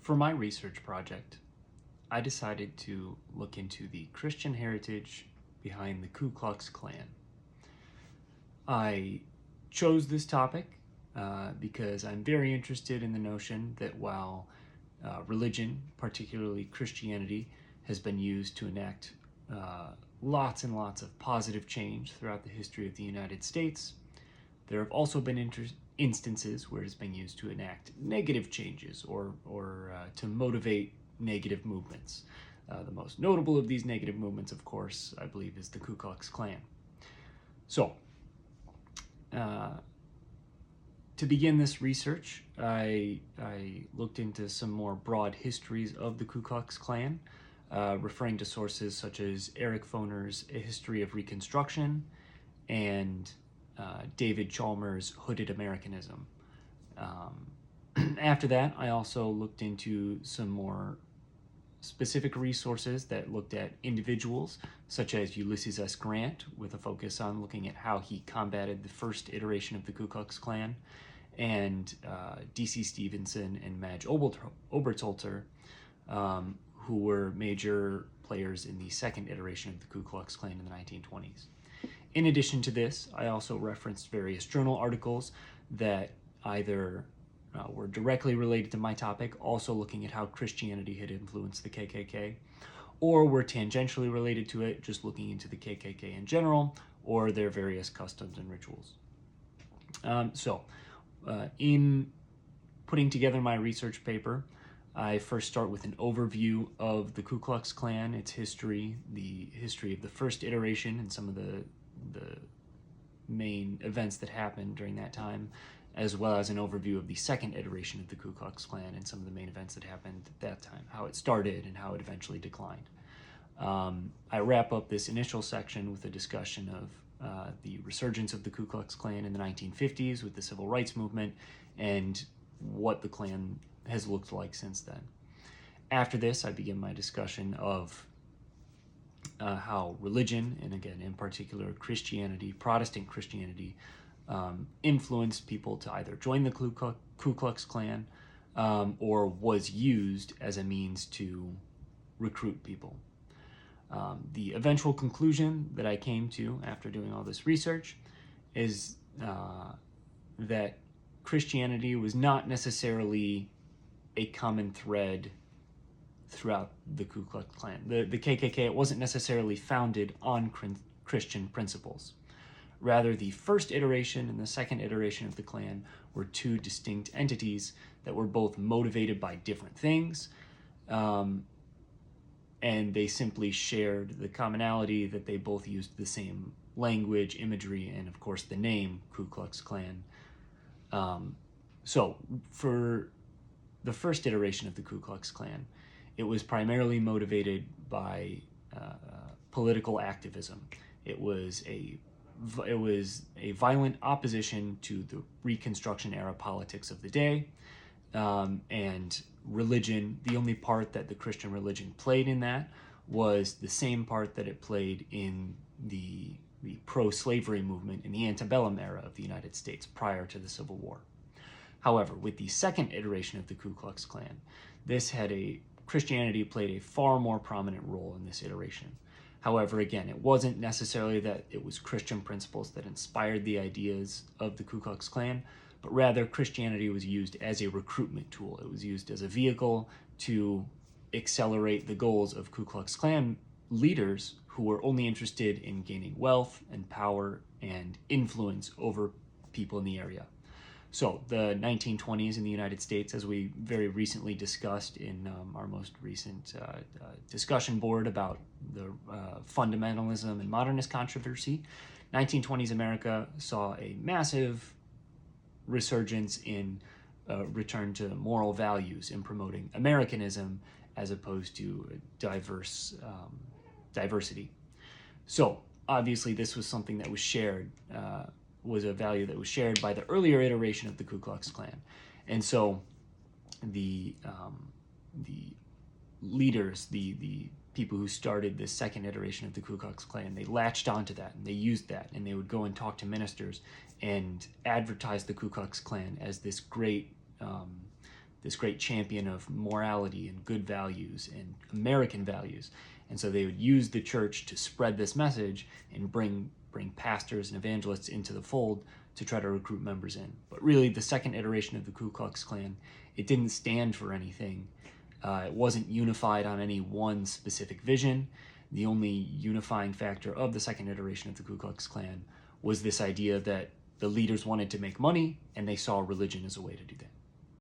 For my research project, I decided to look into the Christian heritage behind the Ku Klux Klan. I chose this topic because I'm very interested in the notion that while religion, particularly Christianity, has been used to enact lots and lots of positive change throughout the history of the United States, there have also been instances where it's been used to enact negative changes or to motivate negative movements. The most notable of these negative movements, of course, I believe, is the Ku Klux Klan. So, to begin this research, I looked into some more broad histories of the Ku Klux Klan, referring to sources such as Eric Foner's A History of Reconstruction and David Chalmers' Hooded Americanism. After that, I also looked into some more specific resources that looked at individuals, such as Ulysses S. Grant, with a focus on looking at how he combated the first iteration of the Ku Klux Klan, and D.C. Stevenson and Madge Obertolter, who were major players in the second iteration of the Ku Klux Klan in the 1920s. In addition to this, I also referenced various journal articles that either were directly related to my topic, also looking at how Christianity had influenced the KKK, or were tangentially related to it, just looking into the KKK in general, or their various customs and rituals. In putting together my research paper, I first start with an overview of the Ku Klux Klan, its history, the history of the first iteration, and some of the main events that happened during that time, as well as an overview of the second iteration of the Ku Klux Klan and some of the main events that happened at that time, how it started and how it eventually declined. I wrap up this initial section with a discussion of the resurgence of the Ku Klux Klan in the 1950s with the Civil Rights Movement and what the Klan has looked like since then. After this, I begin my discussion of how religion, and again, in particular, Christianity, Protestant Christianity, influenced people to either join the Ku Klux Klan or was used as a means to recruit people. The eventual conclusion that I came to after doing all this research is that Christianity was not necessarily a common thread throughout the Ku Klux Klan. The KKK, it wasn't necessarily founded on Christian principles. Rather, the first iteration and the second iteration of the Klan were two distinct entities that were both motivated by different things, and they simply shared the commonality that they both used the same language, imagery, and of course the name Ku Klux Klan. So for the first iteration of the Ku Klux Klan, it was primarily motivated by political activism. It was a violent opposition to the Reconstruction era politics of the day, and religion. The only part that the Christian religion played in that was the same part that it played in the pro-slavery movement in the antebellum era of the United States prior to the Civil War. However, with the second iteration of the Ku Klux Klan, Christianity played a far more prominent role in this iteration. However, again, it wasn't necessarily that it was Christian principles that inspired the ideas of the Ku Klux Klan, but rather Christianity was used as a recruitment tool. It was used as a vehicle to accelerate the goals of Ku Klux Klan leaders who were only interested in gaining wealth and power and influence over people in the area. So the 1920s in the United States, as we very recently discussed in our most recent discussion board about the fundamentalism and modernist controversy, 1920s America saw a massive resurgence in return to moral values in promoting Americanism as opposed to diversity. So obviously this was something that was shared, was a value that was shared by the earlier iteration of the Ku Klux Klan. And so the leaders, the people who started the second iteration of the Ku Klux Klan, they latched onto that and they used that, and they would go and talk to ministers and advertise the Ku Klux Klan as this great this great champion of morality and good values and American values. And so they would use the church to spread this message and bring pastors and evangelists into the fold to try to recruit members in. But really, the second iteration of the Ku Klux Klan, it didn't stand for anything. It wasn't unified on any one specific vision. The only unifying factor of the second iteration of the Ku Klux Klan was this idea that the leaders wanted to make money, and they saw religion as a way to do that.